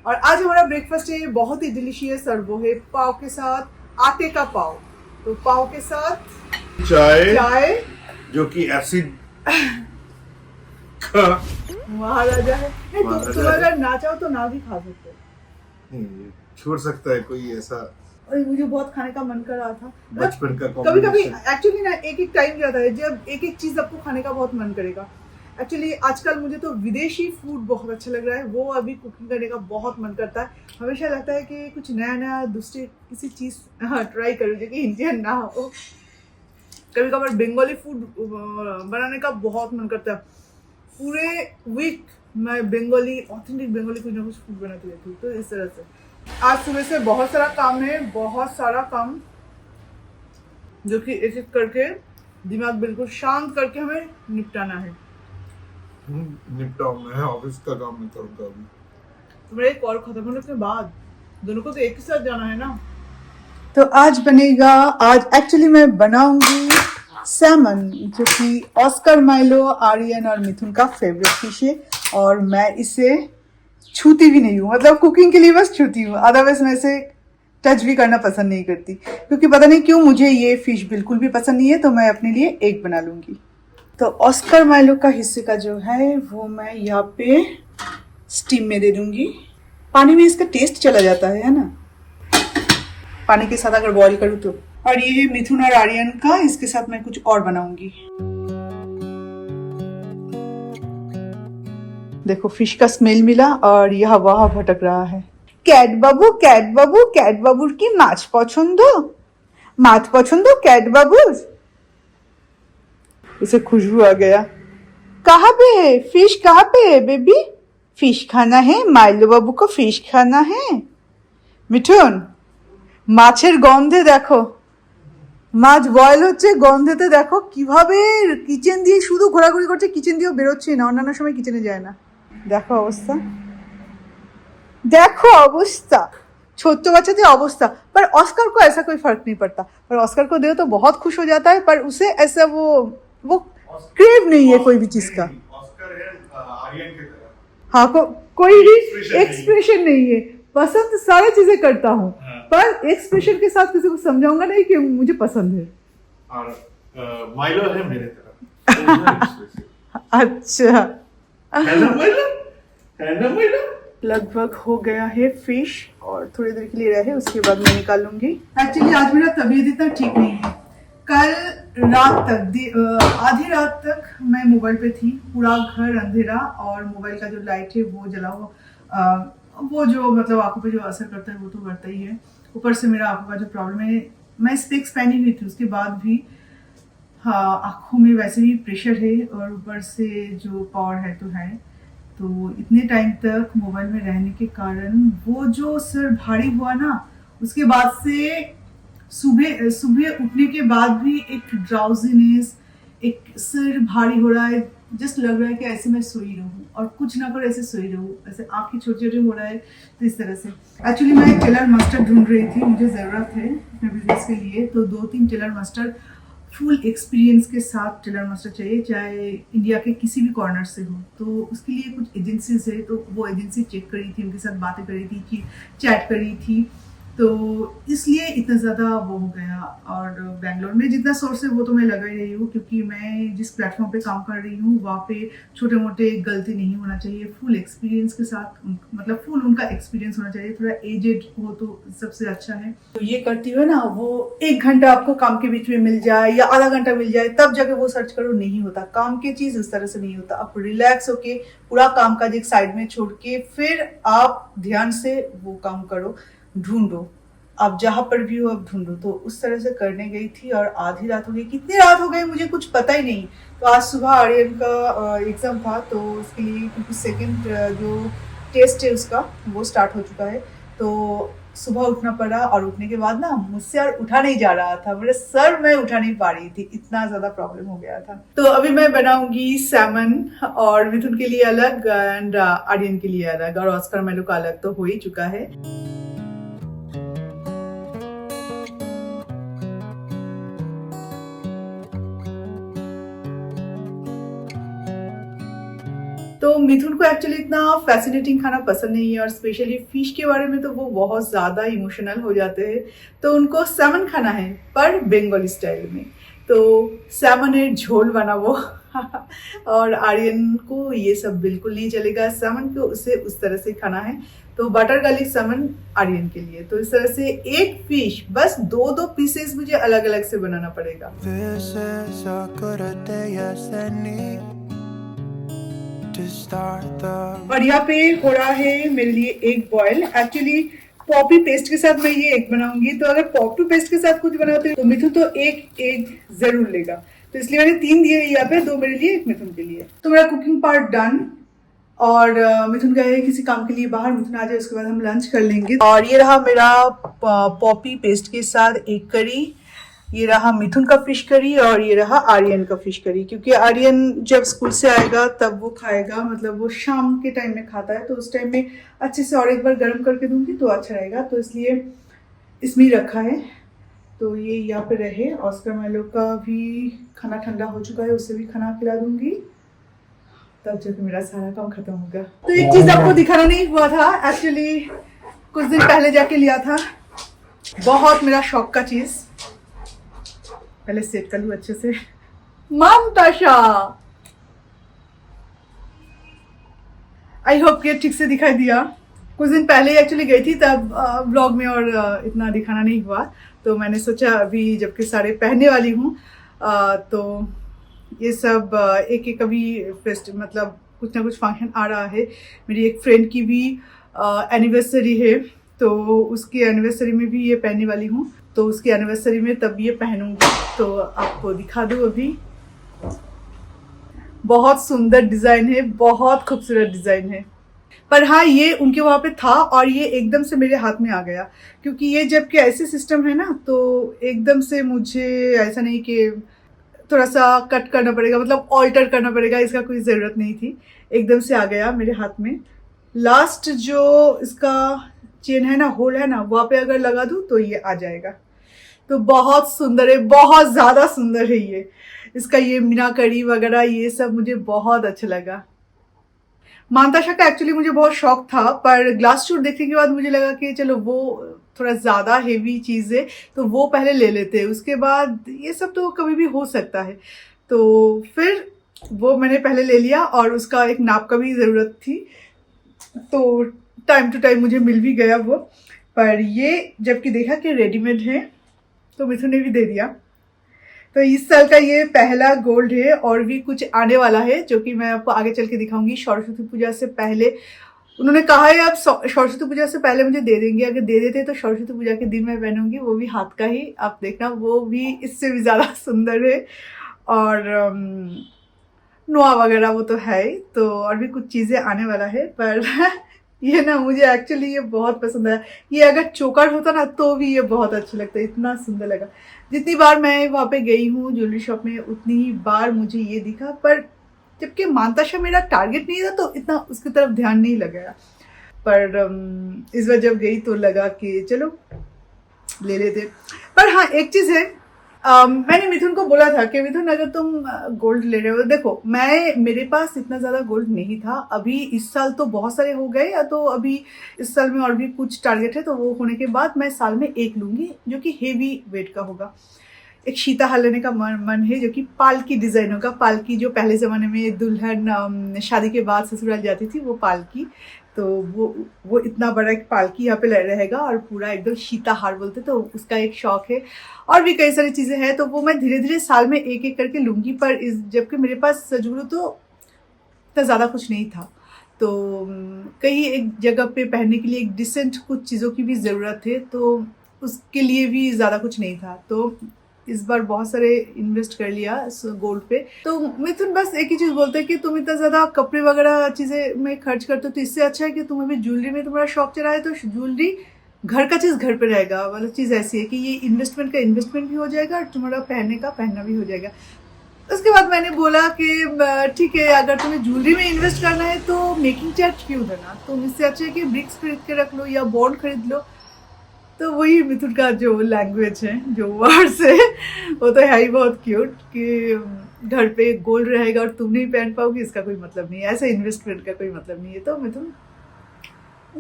और आज हमारा ब्रेकफास्ट है बहुत ही डिलीशियस और वो है पाव के साथ आटे का पाव। तो पाव के साथ चाय जो कि एसिड का महाराजा है। तुम अगर ना चाहो तो ना भी खा सकते हो, नहीं छोड़ सकता है कोई ऐसा। और मुझे बहुत खाने का मन कर रहा था बचपन का कभी कभी combination। एक्चुअली ना एक टाइम जाता है जब एक एक चीज आपको खाने का बहुत मन करेगा। एक्चुअली आजकल मुझे तो विदेशी फूड बहुत अच्छा लग रहा है, वो अभी कुकिंग करने का बहुत मन करता है। हमेशा लगता है कि कुछ नया नया दूसरे किसी चीज़ ट्राई करूँ जो कि इंडियन ना हो। कभी कभार बंगाली फूड बनाने का बहुत मन करता है। पूरे वीक मैं बंगाली ऑथेंटिक बंगाली कुछ ना कुछ फूड बनाती रहती हूँ। तो इस तरह से आज सुबह से बहुत सारा काम है, बहुत सारा काम जो कि एक एक करके दिमाग बिल्कुल शांत करके हमें निपटाना है। निपटाओ, मैं ऑफिस का काम नहीं करूंगा अभी। तो मेरा एक और खत्म होने के बाद दोनों को तो एक ही साथ जाना है ना। तो आज बनेगा, आज एक्चुअली मैं बनाऊंगी सैमन, जो कि ऑस्कर माइलो, आर्यन और मिथुन का फेवरेट फिश है। और मैं इसे छूती भी नहीं हूँ, मतलब कुकिंग के लिए बस छूती हूँ, अदरवाइज मैं इसे टच भी करना पसंद नहीं करती, क्योंकि पता नहीं क्यों मुझे ये फिश बिल्कुल भी पसंद नहीं है। तो मैं अपने लिए एक बना लूंगी। तो ऑस्कर माइलो का हिस्से का जो है वो मैं यहाँ पे स्टीम में दे दूंगी। पानी में इसका टेस्ट चला जाता है ना, पानी के साथ अगर बॉईल करूँ तो। और ये है मिथुन और आर्यन का, इसके साथ मैं कुछ और बनाऊंगी। देखो फिश का स्मेल मिला और यह वहां भटक रहा है। कैट बाबू, कैट बाबू, कैट बाबूर की माछ पছন্দ, माछ पছন্দ कैट बाबू। उसे खुशबू आ गया। कहाँ पे है फिश, कहाँ पे है बेबी? फिश खाना है, माइलो बाबू को फिश खाना है। মিঠুন, মাছের গন্ধে দেখো, মাছ বয়েল হচ্ছে, গন্ধেতে দেখো কিভাবে কিচেন দিয়ে শুধু ঘোরাঘুরি করছে, কিচেন দিয়েও বেরোচ্ছেই না, অন্যান্য সময় কিচেনে যায় না। দেখো অবস্থা, देखो अवस्था, छोटे बच्चे की अवस्था। पर ऑस्कर को ऐसा कोई फर्क नहीं पड़ता, पर ऑस्कर को दे तो बहुत खुश हो जाता है, पर उसे ऐसा वो क्रेव नहीं है कोई भी चीज का। ऑस्कर है आर्यन की तरह। हाँ, कोई भी एक्सप्रेशन नहीं है। पसंद सारी चीजें करता हूँ, पर एक्सप्रेशन के साथ किसी को समझाऊंगा नहीं कि मुझे पसंद है। और माइलो है मेरे तरह। अच्छा, है ना माइलो? है ना माइलो? लगभग हो गया है फिश, और थोड़ी देर के लिए रहे, उसके बाद मैं निकालूंगी। एक्चुअली आज मेरा तबीयत इतना ठीक नहीं है। कल रात तक आधी रात तक मैं मोबाइल पे थी, पूरा घर अंधेरा और मोबाइल का जो लाइट है वो जला हुआ, वो जो मतलब आंखों पे जो असर करता है वो तो करता ही है। ऊपर से मेरा आंखों का जो प्रॉब्लम है, मैं स्पेक्स पहनी हुई थी उसके बाद भी हाँ आंखों में वैसे भी प्रेशर है, और ऊपर से जो पावर है तो है। तो इतने टाइम तक मोबाइल में रहने के कारण वो जो सर भारी हुआ ना, उसके बाद से सुबह सुबह उठने के बाद भी एक ड्राउजीनेस, एक सिर भारी हो रहा है। जस्ट लग रहा है कि ऐसे मैं सोई रहूं और कुछ ना कर, ऐसे सोई रहूं, ऐसे आंखें छोटे छोटे हो रहा है। तो इस तरह से एक्चुअली मैं टेलर मास्टर ढूंढ रही थी, मुझे ज़रूरत है अपने बिजनेस के लिए। तो 2-3 टेलर मास्टर फुल एक्सपीरियंस के साथ टेलर मास्टर चाहिए, चाहे इंडिया के किसी भी कॉर्नर से हो। तो उसके लिए कुछ एजेंसीज है, तो वो एजेंसी चेक करी थी, उनके साथ बातें करी थी, चैट करी थी। तो इसलिए इतना ज़्यादा वो हो गया। और बैंगलोर में जितना सोर्स है वो तो मैं लगा ही रही हूँ, क्योंकि मैं जिस प्लेटफॉर्म पे काम कर रही हूँ वहाँ पे छोटे मोटे गलती नहीं होना चाहिए। फुल एक्सपीरियंस के साथ मतलब फुल उनका एक्सपीरियंस होना चाहिए। थोड़ा एजेड हो तो सबसे अच्छा है। तो ये करती हुए ना, वो 1 घंटा आपको काम के बीच में मिल जाए या आधा घंटा मिल जाए तब जाके वो सर्च करो, नहीं होता। काम की चीज़ उस तरह से नहीं होता। आप रिलैक्स होके पूरा काम काज एक साइड में छोड़ के फिर आप ध्यान से वो काम करो, ढूंढो, आप जहां पर भी हो आप ढूंढो। तो उस तरह से करने गई थी और आधी रात हो गई। कितनी रात हो गई मुझे कुछ पता ही नहीं। तो आज सुबह आर्यन का एग्जाम था, तो उसके लिए क्योंकि सेकंड जो टेस्ट है उसका वो स्टार्ट हो चुका है, तो सुबह उठना पड़ा। और उठने के बाद ना मुझसे और उठा नहीं जा रहा था, मेरे सर मैं उठा नहीं पा रही थी, इतना ज्यादा प्रॉब्लम हो गया था। तो अभी मैं बनाऊंगी सैमन, और मिथुन के लिए अलग एंड आर्यन के लिए अलग, और ऑस्कर मेलो का अलग तो हो ही चुका है। तो तो मिथुन को एक्चुअली इतना फैसिनेटिंग खाना पसंद नहीं है, और स्पेशली फिश के बारे में तो वो बहुत ज़्यादा इमोशनल हो जाते हैं। तो उनको सैमन खाना है, पर बंगाली स्टाइल में। तो सैमन है, झोल बना वो और आर्यन को ये सब बिल्कुल नहीं चलेगा, सैमन को उसे उस तरह से खाना है। तो बटर गार्लिक सैमन आर्यन के लिए। तो इस तरह से एक फिश, बस दो दो पीसेस मुझे अलग अलग से बनाना पड़ेगा। और यहाँ पे हो रहा है मेरे लिए egg boil. Actually poppy paste के साथ मैं ये एग बनाऊंगी, तो अगर पॉपी पेस्ट के साथ कुछ बनाते हैं तो मिथुन तो एक एग जरूर लेगा। तो इसलिए मैंने 3 दिए यहाँ पे, 2 मेरे लिए, 1 मिथुन के लिए। तो मेरा कुकिंग पार्ट डन, और मिथुन गए किसी काम के लिए बाहर। मिथुन आ जाए उसके बाद हम लंच कर लेंगे। और ये रहा मेरा पॉपी पेस्ट के साथ एग करी, ये रहा मिथुन का फिश करी, और ये रहा आर्यन का फिश करी। क्योंकि आर्यन जब स्कूल से आएगा तब वो खाएगा, मतलब वो शाम के टाइम में खाता है, तो उस टाइम में अच्छे से और एक बार गर्म करके दूंगी तो अच्छा रहेगा। तो इसलिए इसमें ही रखा है। तो ये यहाँ पे रहे। ऑस्कर मैलो का भी खाना ठंडा हो चुका है, उसे भी खाना खिला दूंगी, तब जब मेरा सारा काम खत्म होगा। तो एक चीज आपको दिखाना नहीं हुआ था, एक्चुअली कुछ दिन पहले जाके लिया था, बहुत मेरा शौक का चीज। पहले सेट कर लूं अच्छे से। मामताशा, आई होप कि ठीक से दिखाई दिया। कुछ दिन पहले एक्चुअली गई थी, तब ब्लॉग में और इतना दिखाना नहीं हुआ। तो मैंने सोचा अभी जबकि सारे पहनने वाली हूँ, तो ये सब एक एक अभी फेस्ट, मतलब कुछ ना कुछ फंक्शन आ रहा है। मेरी एक फ्रेंड की भी एनिवर्सरी है, तो उसकी एनिवर्सरी में भी ये पहनने वाली हूँ। तो उसकी एनिवर्सरी में तब ये पहनूंगी, तो आपको दिखा दूँ। अभी बहुत सुंदर डिज़ाइन है, बहुत खूबसूरत डिज़ाइन है। पर हाँ, ये उनके वहाँ पे था और ये एकदम से मेरे हाथ में आ गया, क्योंकि ये जबकि ऐसे सिस्टम है ना, तो एकदम से मुझे ऐसा नहीं कि थोड़ा सा कट करना पड़ेगा, मतलब ऑल्टर करना पड़ेगा, इसका कोई ज़रूरत नहीं थी। एकदम से आ गया मेरे हाथ में। लास्ट जो इसका चेन है ना, होल है ना, वहाँ पे अगर लगा दूँ तो ये आ जाएगा। तो बहुत सुंदर है, बहुत ज़्यादा सुंदर है ये। इसका ये मीनाकरी वगैरह ये सब मुझे बहुत अच्छा लगा। मानताशा का एक्चुअली मुझे बहुत शौक था, पर ग्लास शूट देखने के बाद मुझे लगा कि चलो वो थोड़ा ज़्यादा हेवी चीज़ है, तो वो पहले ले लेते हैं, उसके बाद ये सब तो कभी भी हो सकता है। तो फिर वो मैंने पहले ले लिया, और उसका एक नाप का भी ज़रूरत थी, तो टाइम टू टाइम मुझे मिल भी गया वो। पर ये जबकि देखा कि रेडीमेड है, तो मिथुन ने भी दे दिया। तो इस साल का ये पहला गोल्ड है, और भी कुछ आने वाला है जो कि मैं आपको आगे चल के दिखाऊंगी। सरस्वती पूजा से पहले उन्होंने कहा है, आप सरस्वती पूजा से पहले मुझे दे देंगे। अगर दे देते तो सरस्वती पूजा के दिन मैं पहनूंगी, वो भी हाथ का ही। आप देखना, वो भी इससे भी ज़्यादा सुंदर है। और नोआ वगैरह वो तो है ही, तो और भी कुछ चीज़ें आने वाला है। पर ये ना, मुझे एक्चुअली ये बहुत पसंद आया। ये अगर चोकर होता ना तो भी ये बहुत अच्छा लगता है, इतना सुंदर लगा। जितनी बार मैं वहाँ पे गई हूँ ज्वेलरी शॉप में, उतनी ही बार मुझे ये दिखा, पर जबकि मानताशा मेरा टारगेट नहीं था तो इतना उसकी तरफ ध्यान नहीं लगाया। पर इस बार जब गई तो लगा कि चलो ले लेते। पर हाँ, एक चीज़ है, मैंने मिथुन को बोला था कि मिथुन अगर तुम गोल्ड ले रहे हो, देखो मेरे पास इतना ज़्यादा गोल्ड नहीं था। अभी इस साल तो बहुत सारे हो गए, या तो अभी इस साल में और भी कुछ टारगेट है, तो वो होने के बाद मैं साल में एक लूँगी जो कि हेवी वेट का होगा। एक सीताहार लेने का मन है, जो कि पालकी डिज़ाइन होगा। पालकी जो पहले ज़माने में दुल्हन शादी के बाद ससुराल जाती थी, वो पालकी। तो वो इतना बड़ा एक पालकी यहाँ पे रहेगा, और पूरा एकदम सीताहार बोलते, तो उसका एक शौक है। और भी कई सारी चीज़ें हैं, तो वो मैं धीरे धीरे साल में एक एक करके लूँगी। पर जबकि मेरे पास सच बोलूं तो इतना ज़्यादा कुछ नहीं था, तो कहीं एक जगह पे पहनने के लिए एक डिसेंट कुछ चीज़ों की भी ज़रूरत है, तो उसके लिए भी ज़्यादा कुछ नहीं था। तो इस बार बहुत सारे इन्वेस्ट कर लिया गोल्ड पे। तो मिथुन बस एक ही चीज़ बोलते हैं कि तुम इतना ज़्यादा कपड़े वगैरह चीज़ें में खर्च करते हो, तो इससे अच्छा है कि तुम अभी ज्वेलरी में तुम्हारा शौक चला है, तो ज्वेलरी घर का चीज़ घर पे रहेगा। मतलब चीज़ ऐसी है कि ये इन्वेस्टमेंट का इन्वेस्टमेंट भी हो जाएगा, और तुम्हारा पहनने का पहनना भी हो जाएगा। उसके बाद मैंने बोला कि ठीक है, अगर तुम्हें ज्वेलरी में इन्वेस्ट करना है तो मेकिंग चार्ज क्यों देना, तुम इससे अच्छा है कि ब्रिक्स खरीद के रख लो या बॉन्ड खरीद लो। तो वही मिथुन का जो लैंग्वेज है, जो वर्ड्स है, वो तो है ही बहुत क्यूट, कि घर पे गोल्ड रहेगा और तुम नहीं पहन पाओगी, इसका कोई मतलब नहीं है। ऐसा इन्वेस्टमेंट का कोई मतलब नहीं है। तो मिथुन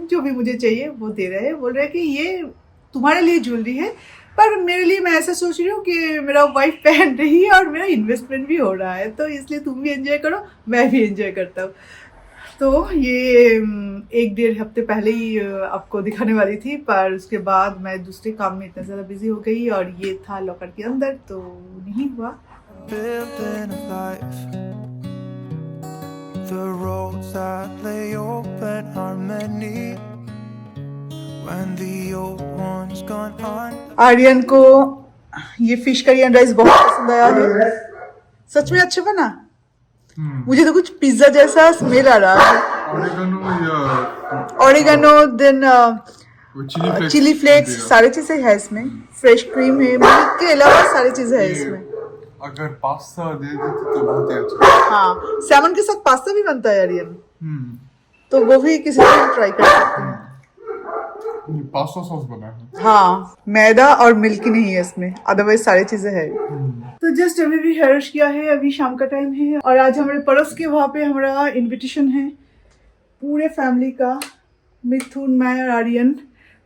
जो भी मुझे चाहिए वो दे रहे हैं, बोल रहे हैं कि ये तुम्हारे लिए ज्वेलरी है, पर मेरे लिए मैं ऐसा सोच रही हूँ कि मेरा वाइफ पहन रही है और मेरा इन्वेस्टमेंट भी हो रहा है, तो इसलिए तुम भी एंजॉय करो, मैं भी एंजॉय करता हूँ। तो ये 1-1.5 हफ्ते पहले ही आपको दिखाने वाली थी, पर उसके बाद मैं दूसरे काम में इतना ज़्यादा बिजी हो गई और ये था लॉकर के अंदर, तो नहीं हुआ। Building a life, the roads that lay open are many. When the old one's gone on. Aryan को ये फिश करी एंड राइस बहुत पसंद आया है। सच में अच्छा बना? मुझे तो कुछ पिज्जा जैसा स्मेल आ रहा है। ऑरिगेनो देन चिली फ्लेक्स सारी चीजें है इसमें, फ्रेश क्रीम है, मिल्क के अलावा सारी चीजें है इसमें। अगर पास्ता दे देते तो बहुत ही अच्छा। हाँ, सैमन के साथ पास्ता भी बनता है आर्यन, तो वो भी किसी दिन ट्राई कर सकते हैं। पास्ता सॉस बना है। हाँ, मैदा और मिल्क नहीं है इसमें, अदरवाइज सारी चीजें है। तो जस्ट अभी भी हेयर वॉश किया है, अभी शाम का टाइम है और आज हमारे पड़ोस के वहाँ पे हमारा इनविटेशन है पूरे फैमिली का, मिथुन, मैं और आर्यन।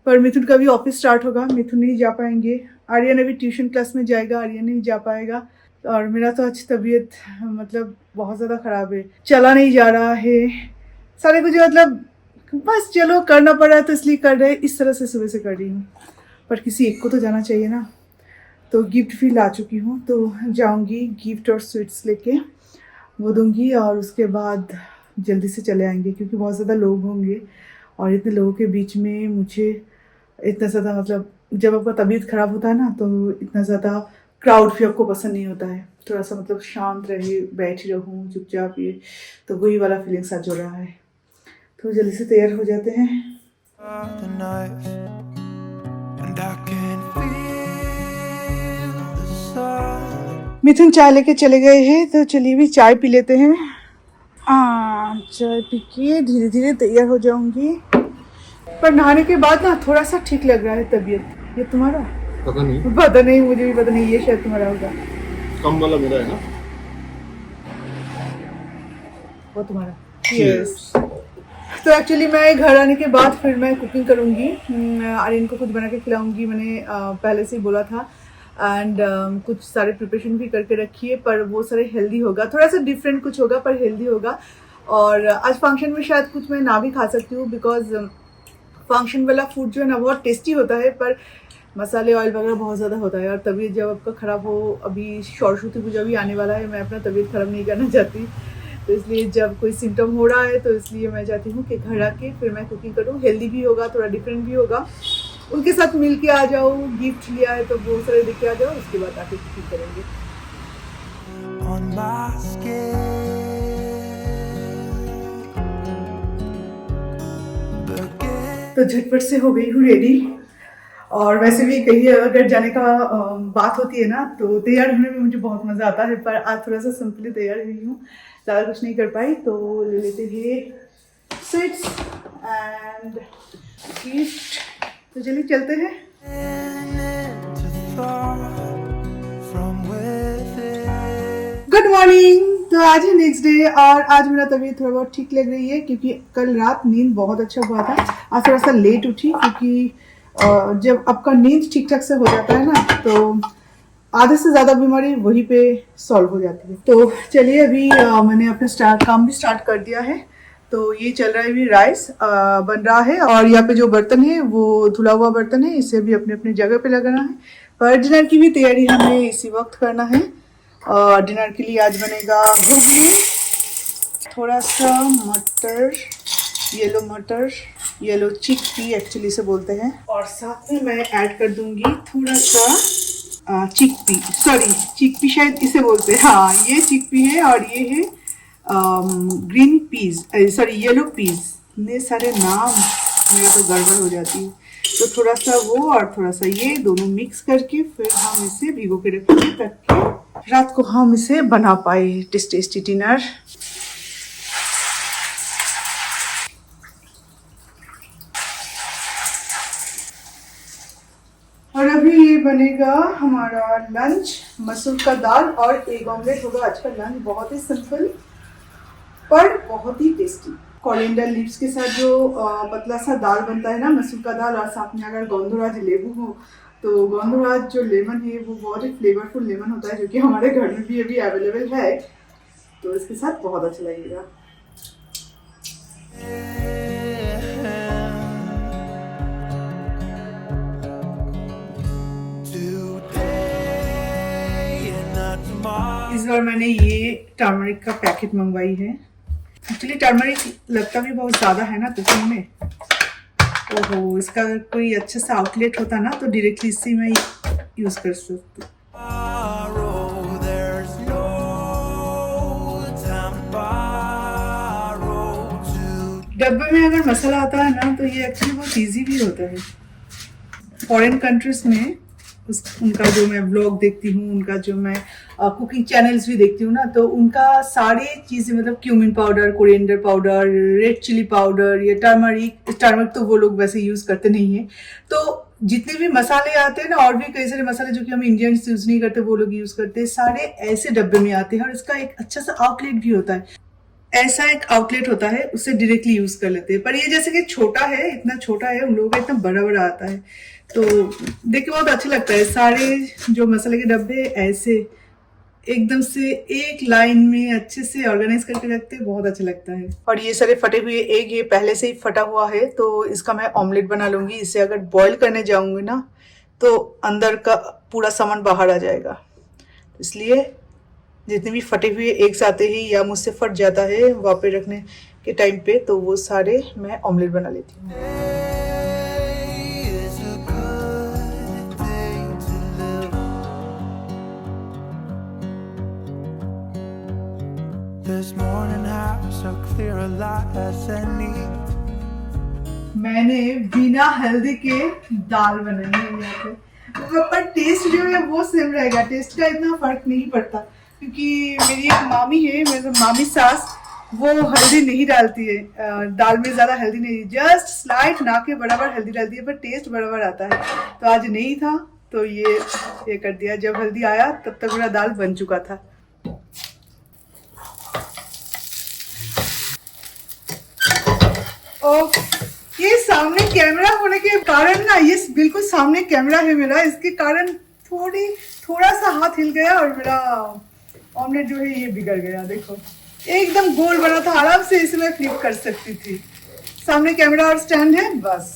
पर मिथुन का भी ऑफिस स्टार्ट होगा, मिथुन नहीं जा पाएंगे। आर्यन अभी ट्यूशन क्लास में जाएगा, आर्यन नहीं जा पाएगा। और मेरा तो आज तबीयत मतलब बहुत ज़्यादा ख़राब है, चला नहीं जा रहा है, सारे कुछ मतलब बस चलो करना पड़ रहा है तो इसलिए कर रहे, इस तरह से सुबह से कर रही हूँ। पर किसी एक को तो जाना चाहिए ना, तो गिफ्ट भी ला चुकी हूँ, तो जाऊँगी गिफ्ट और स्वीट्स लेके वो दूँगी और उसके बाद जल्दी से चले आएंगे, क्योंकि बहुत ज़्यादा लोग होंगे और इतने लोगों के बीच में मुझे इतना ज़्यादा मतलब जब आपका तबीयत ख़राब होता है ना तो इतना ज़्यादा क्राउड भी आपको पसंद नहीं होता है। थोड़ा सा मतलब शांत रहे, बैठी रहूँ चुपचाप, ये तो वही वाला फीलिंग्स आज हो रहा है। तो जल्दी से तैयार हो जाते हैं। The knife, and I can feel the sun. मिथुन चाय लेके चले गए हैं, तो चलिए भी चाय पी लेते हैं। चाय पी के धीरे धीरे तैयार हो जाऊंगी। पर नहाने के बाद ना थोड़ा सा ठीक लग रहा है तबीयत। ये तुम्हारा? पता नहीं, मुझे भी पता नहीं, ये शायद तुम्हारा होगा। कम वाला मेरा है ना, वो तुम्हारा। यस। तो एक्चुअली मैं घर आने के बाद फिर मैं कुकिंग करूँगी, आर्यन को कुछ बना के खिलाऊँगी, मैंने पहले से ही बोला था। एंड कुछ सारे प्रिपरेशन भी करके रखिए, पर वो सारे हेल्दी होगा, थोड़ा सा डिफरेंट कुछ होगा पर हेल्दी होगा। और आज फंक्शन में शायद कुछ मैं ना भी खा सकती हूँ, बिकॉज फंक्शन वाला फूड जो है ना बहुत टेस्टी होता है, पर मसाले ऑयल वगैरह बहुत ज़्यादा होता है। और तबीयत जब आपका ख़राब हो, अभी सरस्वती पूजा भी आने वाला है, मैं अपना तबीयत ख़राब नहीं करना चाहती, तो इसलिए जब कोई सिम्टम हो रहा है तो इसलिए मैं चाहती हूँ कि घर आके फिर मैं कुकिंग करूँ, हेल्दी भी होगा, थोड़ा डिफरेंट भी होगा, उनके साथ मिल के आ जाओ, गिफ्ट लिया है तो बहुत सारे देख के आ जाओ, उसके बाद आके कुकिंग करेंगे। On my skin. तो झटपट से हो गई हूँ रेडी। और वैसे भी कहीं अगर जाने का बात होती है ना तो तैयार होने में मुझे बहुत मज़ा आता है, पर आज थोड़ा सा सिंपली तैयार हुई हूँ, ज़्यादा कुछ नहीं कर पाई। तो ले लेते हैं स्वीट्स एंड गिफ्ट, तो चलिए चलते हैं। Good morning. तो आज है नेक्स्ट डे और आज मेरा तबीयत थोड़ा बहुत ठीक लग रही है, क्योंकि कल रात नींद बहुत अच्छा हुआ था। आज थोड़ा सा लेट उठी, क्योंकि जब आपका नींद ठीक ठाक से हो जाता है ना तो आधे से ज़्यादा बीमारी वहीं पे सॉल्व हो जाती है। तो चलिए अभी मैंने अपना काम भी स्टार्ट कर दिया है। तो ये चल रहा है, अभी राइस बन रहा है और यहाँ पे जो बर्तन है वो धुला हुआ बर्तन है, इसे भी अपने अपने जगह पे लगाना है। पर डिनर की भी तैयारी हमें इसी वक्त करना है। डिनर के लिए आज बनेगा घुगनी, थोड़ा सा मटर, येलो चिकपी एक्चुअली से बोलते हैं, और साथ में मैं ऐड कर दूंगी थोड़ा सा चिकपी शायद इसे बोलते हैं, हाँ ये चिकपी है। और ये है ग्रीन पीज, येलो पीज। इतने सारे नाम मेरा तो गड़बड़ हो जाती है। तो थोड़ा सा वो और थोड़ा सा ये दोनों मिक्स करके फिर हम इसे भिगो के रखेंगे, ताकि रात को हम इसे बना पाए टेस्टी डिनर। और अभी ये बनेगा हमारा लंच, मसूर का दाल और एग ऑमलेट होगा आज का लंच। बहुत ही सिंपल पर बहुत ही टेस्टी। कोरिएंडर लीव्स के साथ जो पतला सा दाल बनता है ना, मसूर का दाल, और साथ में अगर गोंधराज लेबू हो तो गोंधराज जो लेमन है वो बहुत ही फ्लेवरफुल लेमन होता है, जो कि हमारे घर में भी अभी अवेलेबल है, तो इसके साथ बहुत अच्छा लगेगा। इस बार मैंने ये टर्मरिक का पैकेट मंगवाई है। एक्चुअली टर्मरिक लगता भी बहुत ज़्यादा है ना कुकिंग में। ओहो, इसका अगर कोई अच्छा सा आउटलेट होता ना तो डायरेक्टली इसी में यूज़ कर सकती। डब्बे में अगर मसाला आता है ना तो ये एक्चुअली बहुत इजी भी होता है। फॉरेन कंट्रीज में उनका जो मैं व्लॉग देखती हूँ, उनका जो मैं कुकिंग चैनल्स भी देखती हूँ ना, तो उनका सारी चीज़ें मतलब cumin powder, coriander powder, red chilli powder या टर्मरिक तो वो लोग वैसे यूज़ करते नहीं हैं। तो जितने भी मसाले आते हैं ना, और भी कई सारे मसाले जो कि हम इंडियंस यूज़ नहीं करते वो लोग यूज़ करते हैं, सारे ऐसे डब्बे में आते हैं और इसका एक अच्छा सा आउटलेट भी होता है। ऐसा एक आउटलेट होता है, उससे डायरेक्टली यूज कर लेते हैं। पर ये जैसे कि छोटा है, इतना छोटा है, उन लोगों का इतना बड़ा बड़ा आता है, तो देख के बहुत अच्छा लगता है। सारे जो मसाले के डब्बे ऐसे एकदम से एक लाइन में अच्छे से ऑर्गेनाइज करके रखते हैं, बहुत अच्छा लगता है। और ये सारे फटे हुए एग ये पहले से ही फटा हुआ है, तो इसका मैं ऑमलेट बना लूंगी। इसे अगर बॉईल करने जाऊंगी ना तो अंदर का पूरा सामान बाहर आ जाएगा, इसलिए जितने भी फटे हुए एग्स आते हैं या मुझसे फट जाता है वहाँ पे रखने के टाइम पे, तो वो सारे मैं ऑमलेट बना लेती हूँ। मैंने बिना हल्दी के दाल बनाई है यहाँ पे, पर टेस्ट जो है वो सेम रहेगा। टेस्ट का इतना फर्क नहीं पड़ता, क्योंकि मेरी एक मामी है, मेरी मामी सास, वो हल्दी नहीं डालती है दाल में, ज़्यादा हल्दी नहीं, जस्ट स्लाइट ना के बराबर हल्दी डालती है, पर टेस्ट बराबर आता है। तो आज नहीं था तो ये कर दिया। जब हल्दी आया तब तक मेरा दाल बन चुका था। और ये सामने कैमरा होने के कारण ना, ये बिल्कुल सामने कैमरा है मेरा, इसके कारण थोड़ा सा हाथ हिल गया और मेरा ऑमलेट जो है ये बिगड़ गया। देखो एकदम गोल बना था, आराम से इसे मैं फ्लिप कर सकती थी। सामने कैमरा और स्टैंड है बस।